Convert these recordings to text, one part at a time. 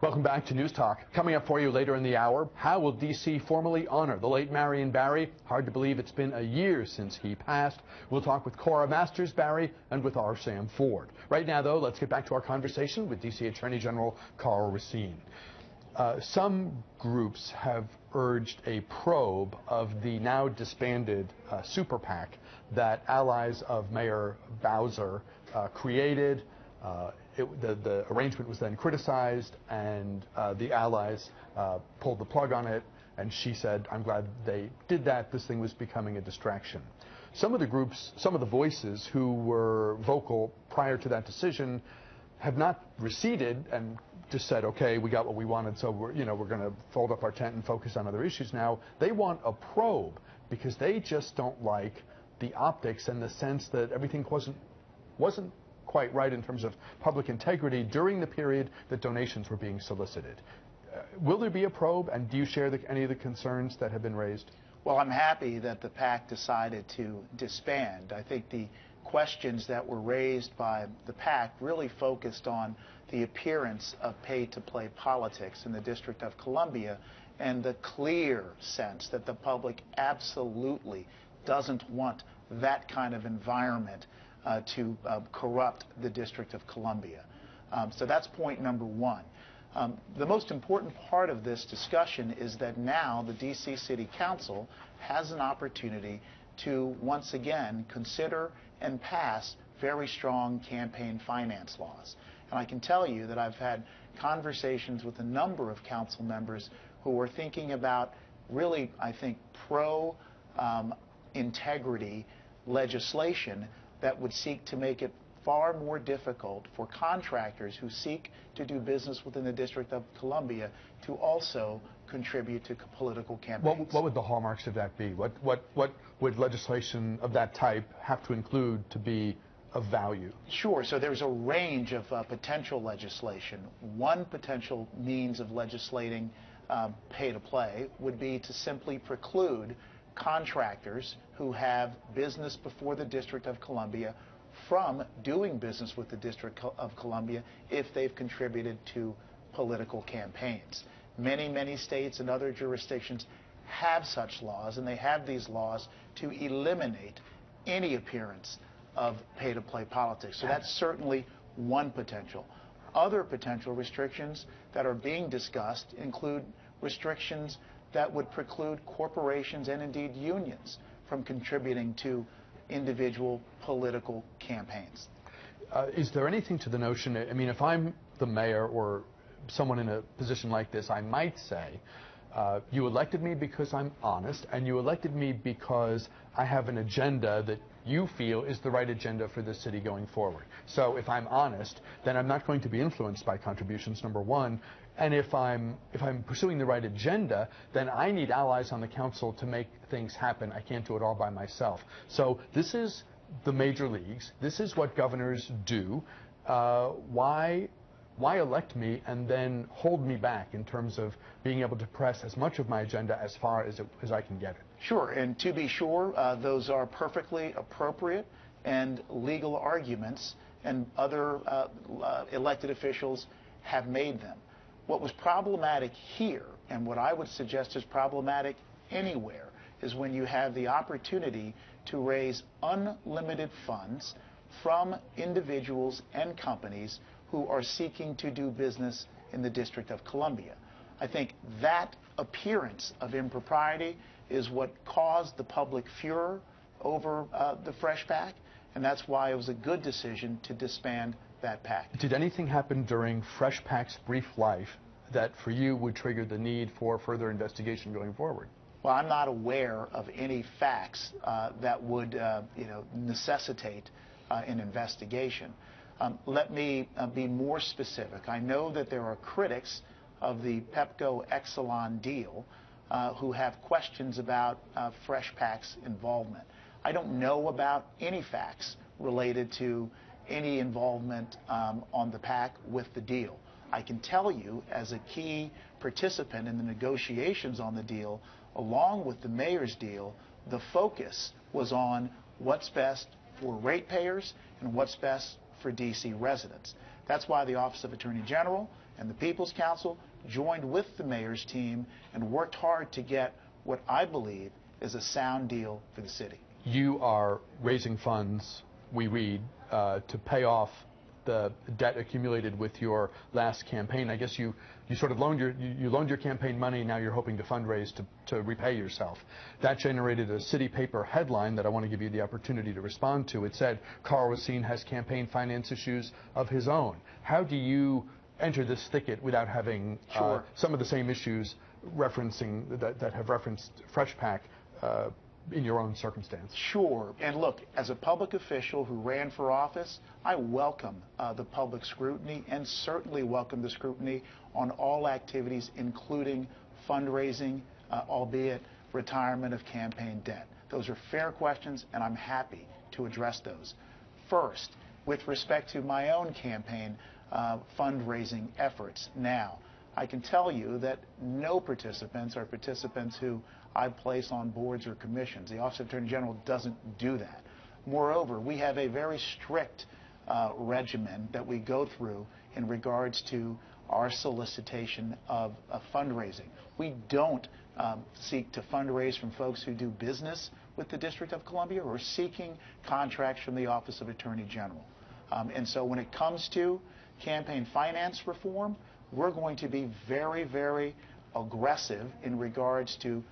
Welcome back to News Talk. Coming up for you later in the hour, how will D.C. formally honor the late Marion Barry? Hard to believe it's been a year since he passed. We'll talk with Cora Masters Barry and with R. Sam Ford. Right now, though, let's get back to our conversation with D.C. Attorney General Karl Racine. Some groups have urged a probe of the now disbanded super PAC that allies of Mayor Bowser created. The arrangement was then criticized, and the allies pulled the plug on it, and she said, I'm glad they did that. This thing was becoming a distraction. Some of the groups, some of the voices who were vocal prior to that decision have not receded and just said, okay, we got what we wanted, so we're going to fold up our tent and focus on other issues now. They want a probe because they just don't like the optics and the sense that everything wasn't quite right in terms of public integrity during the period that donations were being solicited. Will there be a probe, and do you share any of the concerns that have been raised? Well, I'm happy that the PAC decided to disband. I think the questions that were raised by the PAC really focused on the appearance of pay-to-play politics in the District of Columbia and the clear sense that the public absolutely doesn't want that kind of environment to corrupt the District of Columbia. So that's point number one. The most important part of this discussion is that now the D.C. City Council has an opportunity to once again consider and pass very strong campaign finance laws. And I can tell you that I've had conversations with a number of council members who are thinking about really, I think, pro-integrity legislation that would seek to make it far more difficult for contractors who seek to do business within the District of Columbia to also contribute to political campaigns. What would the hallmarks of that be? What would legislation of that type have to include to be of value? Sure. So there's a range of potential legislation. One potential means of legislating pay-to-play would be to simply preclude contractors who have business before the District of Columbia from doing business with the District of Columbia if they've contributed to political campaigns. Many states and other jurisdictions have such laws, and they have these laws to eliminate any appearance of pay-to-play politics. So that's certainly one potential. Other potential restrictions that are being discussed include restrictions that would preclude corporations and indeed unions from contributing to individual political campaigns. Is there anything to the notion, I mean, if I'm the mayor or someone in a position like this, I might say, you elected me because I'm honest, and you elected me because I have an agenda that you feel is the right agenda for the city going forward. So if I'm honest, then I'm not going to be influenced by contributions, number one. And if I'm pursuing the right agenda, then I need allies on the council to make things happen. I can't do it all by myself. So this is the major leagues. This is what governors do. Why elect me and then hold me back in terms of being able to press as much of my agenda as far as I can get it? Sure, and to be sure, those are perfectly appropriate and legal arguments, and other elected officials have made them. What was problematic here, and what I would suggest is problematic anywhere, is when you have the opportunity to raise unlimited funds from individuals and companies who are seeking to do business in the District of Columbia. I think that appearance of impropriety is what caused the public furor over the Fresh PAC, and that's why it was a good decision to disband that PAC. Did anything happen during Fresh PAC's brief life that for you would trigger the need for further investigation going forward? Well, I'm not aware of any facts that would necessitate an investigation. Let me be more specific. I know that there are critics of the Pepco-Exelon deal who have questions about Fresh PAC's involvement. I don't know about any facts related to any involvement on the PAC with the deal. I can tell you, as a key participant in the negotiations on the deal, along with the mayor's deal, the focus was on what's best for ratepayers and what's best for D.C. residents. That's why the Office of Attorney General and the People's Council joined with the mayor's team and worked hard to get what I believe is a sound deal for the city. You are raising funds, we read, to pay off the debt accumulated with your last campaign. I guess you sort of loaned your campaign money. Now you're hoping to fundraise to repay yourself. That generated a city paper headline that I want to give you the opportunity to respond to. It said Carl Racine has campaign finance issues of his own. How do you enter this thicket without having some of the same issues that have referenced Fresh PAC in your own circumstance? Sure. And look, as a public official who ran for office, I welcome the public scrutiny and certainly welcome the scrutiny on all activities, including fundraising, albeit retirement of campaign debt. Those are fair questions, and I'm happy to address those. First, with respect to my own campaign fundraising efforts now, I can tell you that no participants are participants who I place on boards or commissions. The Office of Attorney General doesn't do that. Moreover, we have a very strict regimen that we go through in regards to our solicitation of fundraising. We don't seek to fundraise from folks who do business with the District of Columbia or seeking contracts from the Office of Attorney General. And so when it comes to campaign finance reform, we're going to be very, very aggressive in regards to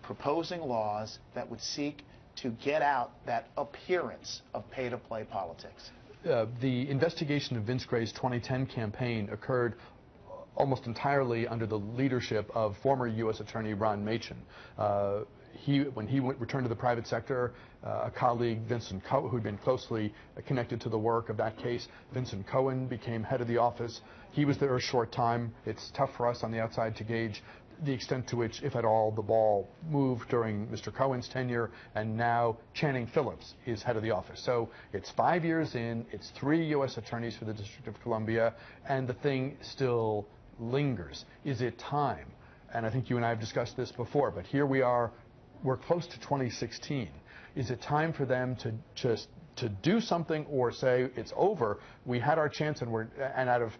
proposing laws that would seek to get out that appearance of pay-to-play politics. The investigation of Vince Gray's 2010 campaign occurred almost entirely under the leadership of former U.S. Attorney Ron Machen. When he returned to the private sector, a colleague, Vincent Cohen, who'd been closely connected to the work of that case, Vincent Cohen, became head of the office. He was there a short time. It's tough for us on the outside to gauge the extent to which, if at all, the ball moved during Mr. Cohen's tenure, and now Channing Phillips is head of the office. So it's 5 years in, it's 3 U.S. attorneys for the District of Columbia, and the thing still lingers. Is it time? And I think you and I have discussed this before, but here we are, we're close to 2016. Is it time for them to do something, or say it's over, we had our chance, and out of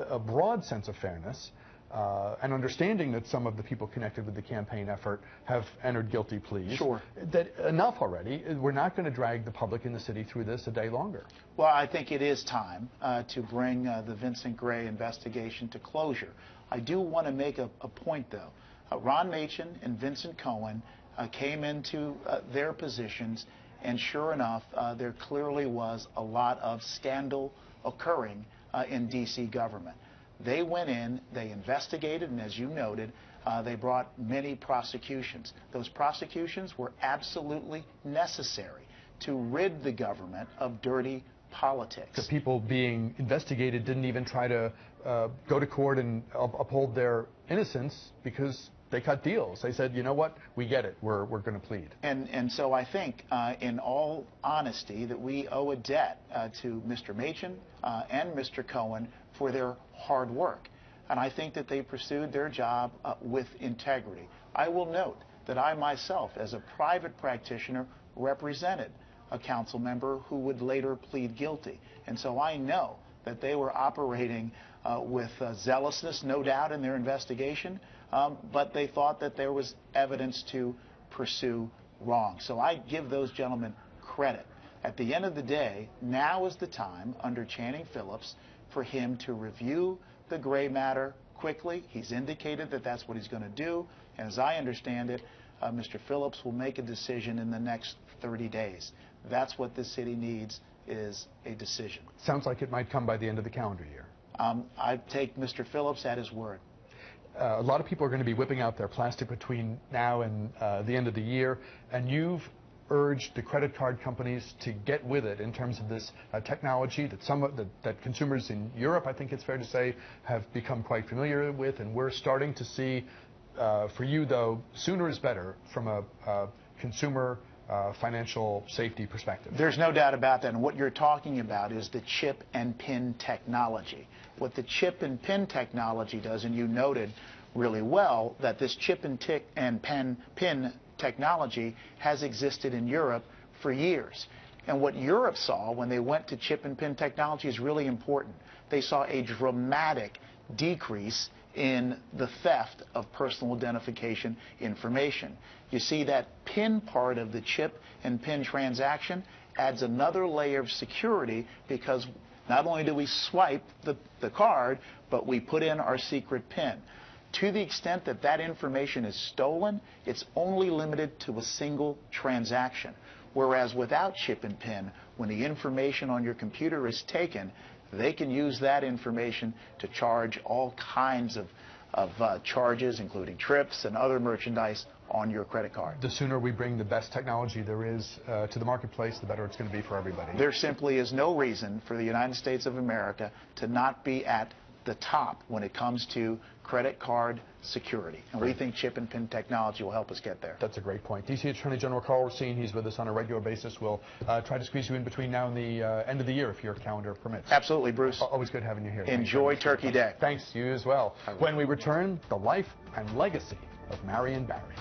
a broad sense of fairness, and understanding that some of the people connected with the campaign effort have entered guilty pleas, sure, that enough already, we're not going to drag the public in the city through this a day longer? Well, I think it is time to bring the Vincent Gray investigation to closure. I do want to make a point, though. Ron Machen and Vincent Cohen came into their positions, and sure enough, there clearly was a lot of scandal occurring in D.C. government. They went in, they investigated, and as you noted, they brought many prosecutions. Those prosecutions were absolutely necessary to rid the government of dirty politics. The people being investigated didn't even try to go to court and uphold their innocence because they cut deals. They said, you know what, we get it, we're going to plead. And so I think, in all honesty, that we owe a debt to Mr. Machen and Mr. Cohen for their hard work. And I think that they pursued their job with integrity. I will note that I myself, as a private practitioner, represented a council member who would later plead guilty. And so I know that they were operating with zealousness, no doubt, in their investigation, but they thought that there was evidence to pursue wrong. So I give those gentlemen credit. At the end of the day, now is the time, under Channing Phillips, for him to review the Gray matter quickly. He's indicated that that's what he's going to do, and as I understand it, Mr. Phillips will make a decision in the next 30 days. That's what this city needs, is a decision. Sounds like it might come by the end of the calendar year. I take Mr. Phillips at his word. A lot of people are going to be whipping out their plastic between now and the end of the year, and you've urged the credit card companies to get with it in terms of this technology that consumers in Europe, I think it's fair to say, have become quite familiar with, and we're starting to see, for you though, sooner is better from a consumer financial safety perspective. There's no doubt about that, and what you're talking about is the chip and pin technology. What the chip and pin technology does, and you noted really well that this chip and pin technology has existed in Europe for years. And what Europe saw when they went to chip and pin technology is really important. they saw a dramatic decrease in the theft of personal identification information. You see that PIN part of the chip and PIN transaction adds another layer of security, because not only do we swipe the card, but we put in our secret PIN. To the extent that that information is stolen, it's only limited to a single transaction. Whereas without chip and PIN, when the information on your computer is taken, they can use that information to charge all kinds of charges, including trips and other merchandise on your credit card. The sooner we bring the best technology there is to the marketplace, the better it's going to be for everybody. There simply is no reason for the United States of America to not be at the top when it comes to credit card security. And we think chip and PIN technology will help us get there. That's a great point. D.C. Attorney General Carl Racine, he's with us on a regular basis. We'll try to squeeze you in between now and the end of the year if your calendar permits. Absolutely, Bruce. Always good having you here. Enjoy Turkey Day. Thanks, you as well. When we return, the life and legacy of Marion Barry.